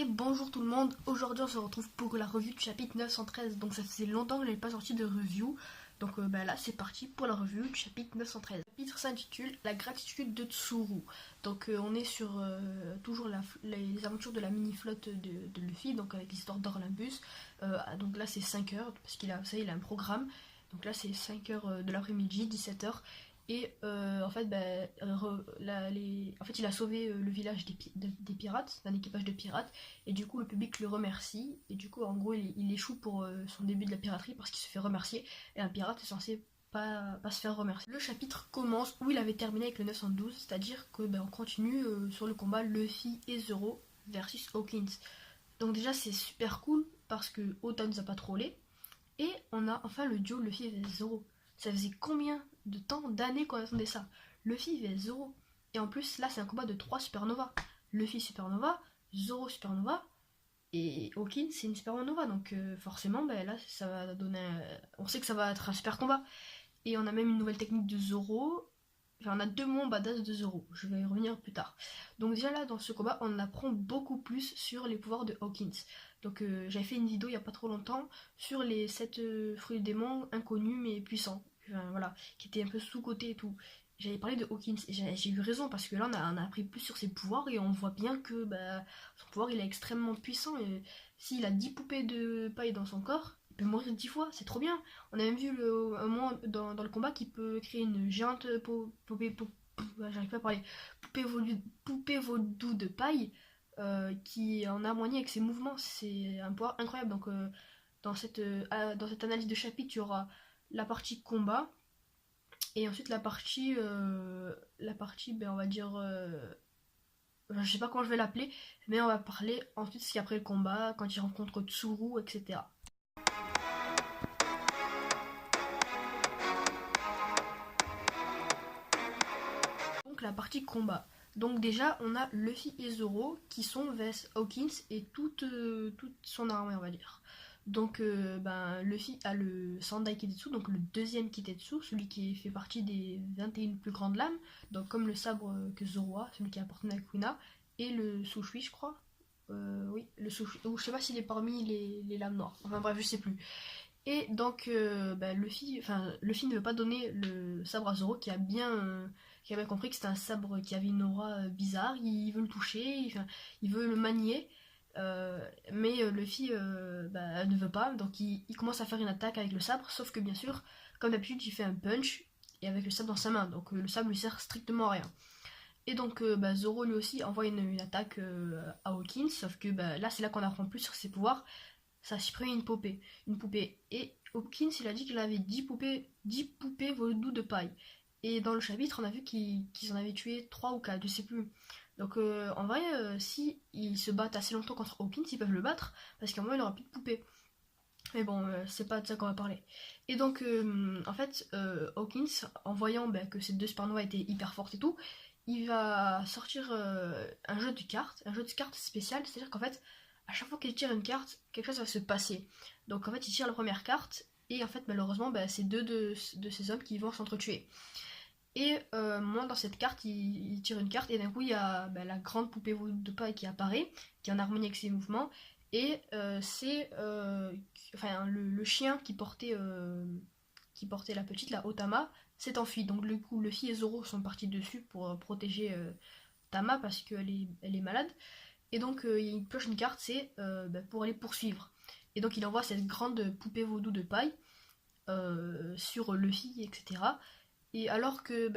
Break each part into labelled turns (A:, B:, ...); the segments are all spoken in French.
A: Et bonjour tout le monde, aujourd'hui on se retrouve pour la revue du chapitre 913. Donc ça faisait longtemps que je n'avais pas sorti de review. Donc là c'est parti pour la revue du chapitre 913. Le chapitre s'intitule La gratitude de Tsuru. Donc on est sur toujours les aventures de la mini-flotte de Luffy, donc avec l'histoire d'Orlimbus. Donc là c'est 5 heures, parce qu'il a, ça y est, il a un programme. Donc là c'est 5 heures de l'après-midi, 17 heures. Et en fait, il a sauvé le village des pirates, d'un équipage de pirates, et du coup le public le remercie, et du coup en gros il échoue pour son début de la piraterie parce qu'il se fait remercier, et un pirate est censé pas se faire remercier. Le chapitre commence où il avait terminé avec le 912, c'est-à-dire que on continue sur le combat Luffy et Zoro versus Hawkins. Donc déjà c'est super cool parce que Oda nous a pas trollé, et on a enfin le duo Luffy vs Zoro. Ça faisait combien de temps, d'années qu'on attendait ça? Luffy vs Zoro. Et en plus, là, c'est un combat de 3 supernovas. Luffy supernova, Zoro supernova, et Hawkins c'est une supernova. Donc forcément, là, ça va donner... On sait que ça va être un super combat. Et on a même une nouvelle technique de Zoro. Enfin, on a 2 mots badass de Zoro. Je vais y revenir plus tard. Donc déjà là, dans ce combat, on apprend beaucoup plus sur les pouvoirs de Hawkins. Donc j'avais fait une vidéo il n'y a pas trop longtemps sur les 7 fruits du démon inconnus mais puissants. Enfin, voilà, qui étaient un peu sous-cotés et tout. J'avais parlé de Hawkins et j'ai eu raison parce que là on a appris plus sur ses pouvoirs et on voit bien que son pouvoir il est extrêmement puissant. Et s'il a 10 poupées de paille dans son corps, il peut mourir 10 fois, c'est trop bien. On a même vu un moment dans le combat qui peut créer une géante j'arrive pas à parler, poupée vaudou de paille qui est en harmonie avec ses mouvements. C'est un pouvoir incroyable. Donc dans cette analyse de chapitre, il y aura la partie combat et ensuite on va dire je sais pas comment je vais l'appeler, mais on va parler ensuite ce qu'il y a après le combat, quand il rencontre Tsuru, etc. Donc la partie combat. Donc déjà on a Luffy et Zoro qui sont vs Hawkins et toute son armée, on va dire. Donc Luffy a le Sandai Kitetsu, donc le deuxième Kitetsu, celui qui fait partie des 21 plus grandes lames, donc comme le sabre que Zoro a, celui qui apporte Nakuna, et le Sushui je crois. Oui, le Sushui, ou je sais pas s'il est parmi les lames noires, enfin bref je sais plus. Et donc Luffy ne veut pas donner le sabre à Zoro qui a bien compris que c'était un sabre qui avait une aura bizarre, il veut le toucher, il veut le manier. Mais Luffy ne veut pas, donc il commence à faire une attaque avec le sabre, sauf que bien sûr, comme d'habitude, il fait un punch et avec le sabre dans sa main, donc le sabre lui sert strictement à rien. Et donc Zoro lui aussi envoie une attaque à Hawkins, sauf que là c'est là qu'on apprend plus sur ses pouvoirs. Ça a supprimé une poupée. Et Hawkins il a dit qu'il avait 10 poupées vaudou de paille. Et dans le chapitre on a vu qu'ils en avaient tué 3 ou 4, je sais plus. Donc en vrai, si ils se battent assez longtemps contre Hawkins, ils peuvent le battre, parce qu'à un moment il n'aura plus de poupées. Mais bon, c'est pas de ça qu'on va parler. Et donc en fait, Hawkins, en voyant que ces 2 supernovas étaient hyper fortes et tout, il va sortir un jeu de cartes spécial, c'est-à-dire qu'en fait, à chaque fois qu'il tire une carte, quelque chose va se passer. Donc en fait, il tire la première carte, et en fait, malheureusement, c'est 2 de ces hommes qui vont s'entretuer. Et moi, dans cette carte, il tire une carte, et d'un coup, il y a la grande poupée de paille qui apparaît, qui est en harmonie avec ses mouvements, et c'est le chien qui portait la petite, la Otama, s'est enfui. Donc du coup, Luffy et Zoro sont partis dessus pour protéger Tama parce elle est malade. Et donc il pioche une carte, c'est pour aller poursuivre. Et donc il envoie cette grande poupée vaudou de paille sur Luffy, etc. Et alors que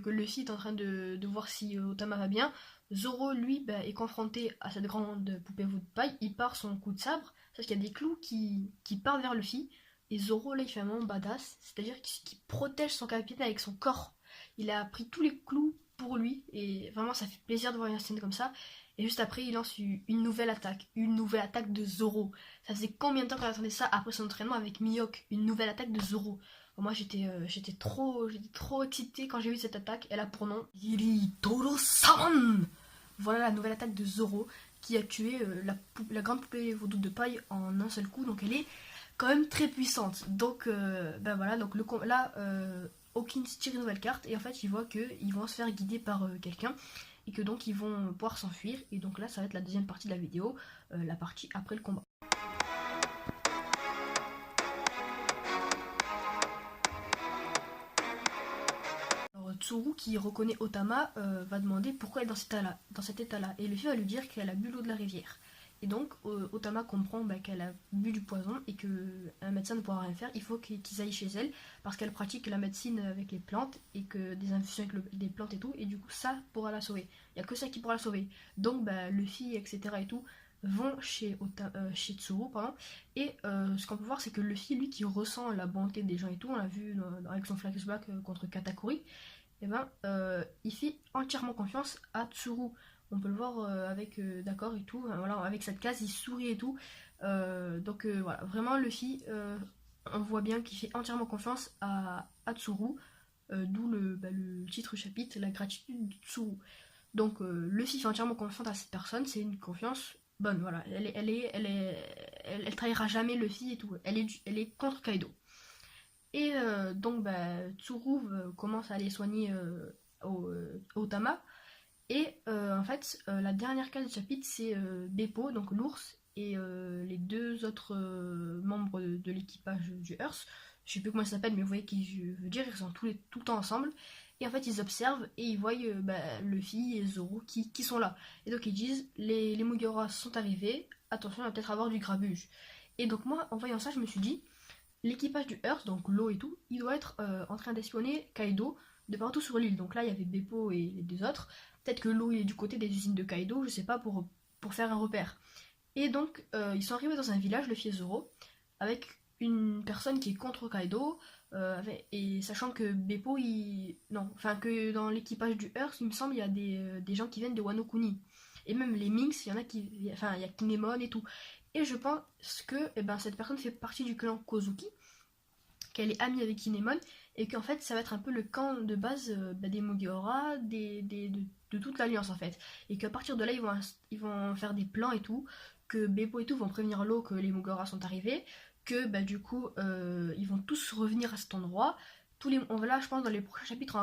A: Luffy est en train de voir si Otama va bien, Zoro lui est confronté à cette grande poupée vaudou de paille, il part son coup de sabre, sauf qu'il y a des clous qui partent vers Luffy, et Zoro là il fait un moment badass, c'est-à-dire qu'il protège son capitaine avec son corps. Il a pris tous les clous pour lui, et vraiment ça fait plaisir de voir une scène comme ça. Et juste après il lance une nouvelle attaque de Zoro. Ça faisait combien de temps qu'on attendait ça après son entraînement avec Mihawk, une nouvelle attaque de Zoro. Moi j'étais trop excitée quand j'ai vu cette attaque. Elle a pour nom Yiri Toro-san. Voilà la nouvelle attaque de Zoro qui a tué la grande poupée vaudou de paille en un seul coup. Donc elle est quand même très puissante. Donc voilà, donc là Hawkins tire une nouvelle carte et en fait il voit qu'ils vont se faire guider par quelqu'un. et que donc ils vont pouvoir s'enfuir. Et donc là ça va être la deuxième partie de la vidéo, la partie après le combat. Alors Tsuru qui reconnaît Otama va demander pourquoi elle est dans cet état-là. Et Luffy va lui dire qu'elle a bu l'eau de la rivière. Et donc Otama comprend qu'elle a bu du poison et qu'un médecin ne pourra rien faire. Il faut qu'ils aillent chez elle parce qu'elle pratique la médecine avec les plantes et que des infusions avec des plantes et tout. Et du coup ça pourra la sauver. Il n'y a que ça qui pourra la sauver. Donc Luffy etc. et tout vont chez Tsuru pardon. Et ce qu'on peut voir c'est que Luffy lui qui ressent la bonté des gens et tout, on l'a vu avec son flashback contre Katakuri, et il fait entièrement confiance à Tsuru. On peut le voir avec d'accord et tout, voilà, avec cette case, il sourit et tout. Donc voilà, vraiment Luffy, on voit bien qu'il fait entièrement confiance à Tsuru, d'où le titre chapitre, la gratitude de Tsuru. Donc Luffy fait entièrement confiance à cette personne, c'est une confiance bonne, voilà. Elle trahira jamais Luffy et tout. Elle est contre Kaido. Et donc Tsuru commence à aller soigner Otama. Et en fait, la dernière case du chapitre, c'est Beppo, donc l'ours, et les deux autres membres de l'équipage du Earth. Je sais plus comment ils s'appellent, mais vous voyez qui je veux dire, ils sont tout le temps ensemble. Et en fait, ils observent et ils voient Luffy et Zoro qui sont là. Et donc ils disent, les Mugiwara sont arrivés, attention, il va peut-être avoir du grabuge. Et donc moi, en voyant ça, je me suis dit, l'équipage du Earth, donc l'eau et tout, il doit être en train d'espionner Kaido de partout sur l'île. Donc là, il y avait Beppo et les deux autres. Peut-être que l'eau est du côté des usines de Kaido, je sais pas, pour faire un repère. Et donc, ils sont arrivés dans un village, le Zoro, avec une personne qui est contre Kaido, et sachant que Beppo, que dans l'équipage du Earth, il me semble, il y a des gens qui viennent de Wano Kuni. Et même les Minx, il y en a il y a Kinemon et tout. Et je pense que cette personne fait partie du clan Kozuki, qu'elle est amie avec Kinemon, et qu'en fait ça va être un peu le camp de base des Mugiwara, de toute l'alliance en fait. Et qu'à partir de là ils vont faire des plans et tout, que Beppo et tout vont prévenir l'eau que les Mugiwara sont arrivés, que du coup ils vont tous revenir à cet endroit. Là je pense dans les prochains chapitres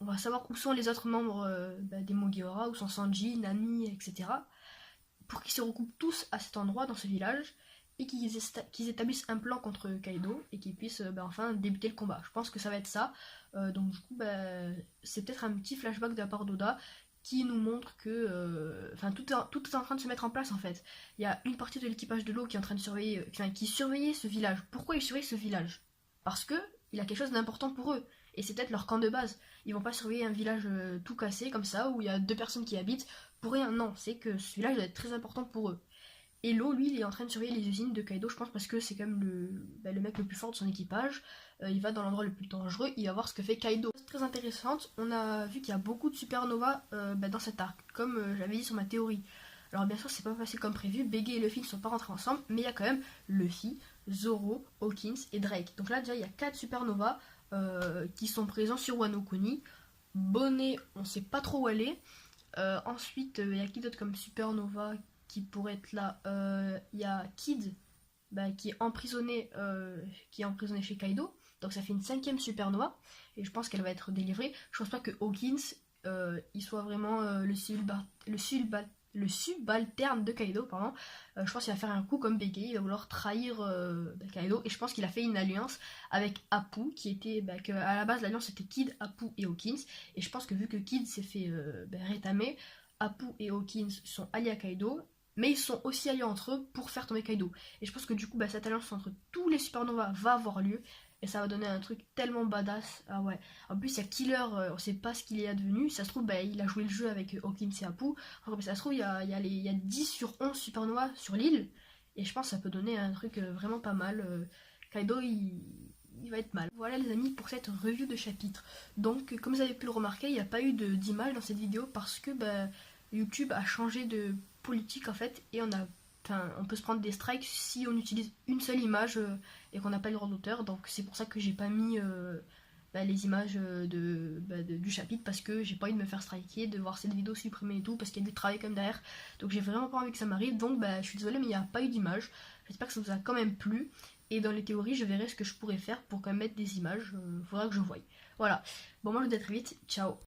A: on va savoir où sont les autres membres des Mugiwara, où sont Sanji, Nami, etc. Pour qu'ils se recoupent tous à cet endroit dans ce village et qu'ils établissent un plan contre Kaido et qu'ils puissent enfin débuter le combat. Je pense que ça va être ça. Donc du coup, c'est peut-être un petit flashback de la part d'Oda qui nous montre que tout est en train de se mettre en place en fait. Il y a une partie de l'équipage de l'eau qui est en train de surveillait ce village. Pourquoi il surveille ce village? Parce que il a quelque chose d'important pour eux. Et c'est peut-être leur camp de base. Ils vont pas surveiller un village tout cassé comme ça où il y a 2 personnes qui habitent pour rien. Non, c'est que ce village doit être très important pour eux. Et Lo, lui, il est en train de surveiller les usines de Kaido, je pense, parce que c'est quand même le mec le plus fort de son équipage. Il va dans l'endroit le plus dangereux, il va voir ce que fait Kaido. C'est très intéressante, on a vu qu'il y a beaucoup de supernovas dans cet arc, comme j'avais dit sur ma théorie. Alors bien sûr, c'est pas passé comme prévu, Bege et Luffy ne sont pas rentrés ensemble, mais il y a quand même Luffy, Zoro, Hawkins et Drake. Donc là, déjà, il y a 4 supernovas qui sont présents sur Wano Kuni. Bonnet, on sait pas trop où elle est. Ensuite, il y a qui d'autre comme supernova qui pourrait être là? Il y a Kid qui est emprisonné chez Kaido. Donc ça fait une 5e supernova. Et je pense qu'elle va être délivrée. Je pense pas que Hawkins il soit vraiment le subalterne de Kaido, pardon. Je pense qu'il va faire un coup comme Bege, il va vouloir trahir Kaido, et je pense qu'il a fait une alliance avec Apu, qui était, que à la base l'alliance c'était Kid, Apu et Hawkins, et je pense que vu que Kid s'est fait rétamer, Apu et Hawkins sont alliés à Kaido, mais ils sont aussi alliés entre eux pour faire tomber Kaido. Et je pense que du coup cette alliance entre tous les supernovas va avoir lieu, et ça va donner un truc tellement badass. Ah ouais. En plus, il y a Killer, on sait pas ce qu'il est advenu. Ça se trouve, il a joué le jeu avec Hawkins et Apu. Enfin, ça se trouve, il y a 10 sur 11 supernovas sur l'île. Et je pense que ça peut donner un truc vraiment pas mal. Kaido, il va être mal. Voilà les amis pour cette review de chapitre. Donc, comme vous avez pu le remarquer, il n'y a pas eu d'image dans cette vidéo parce que YouTube a changé de politique en fait. Et on peut se prendre des strikes si on utilise une seule image et qu'on n'a pas le droit d'auteur. Donc c'est pour ça que j'ai pas mis les images du chapitre, parce que j'ai pas envie de me faire striker, de voir cette vidéo supprimée et tout, parce qu'il y a du travail comme derrière. Donc j'ai vraiment pas envie que ça m'arrive. Donc je suis désolée, mais il n'y a pas eu d'image. J'espère que ça vous a quand même plu. Et dans les théories, je verrai ce que je pourrais faire pour quand même mettre des images. Faudra que je voie. Voilà. Bon, moi je vous dis à très vite. Ciao.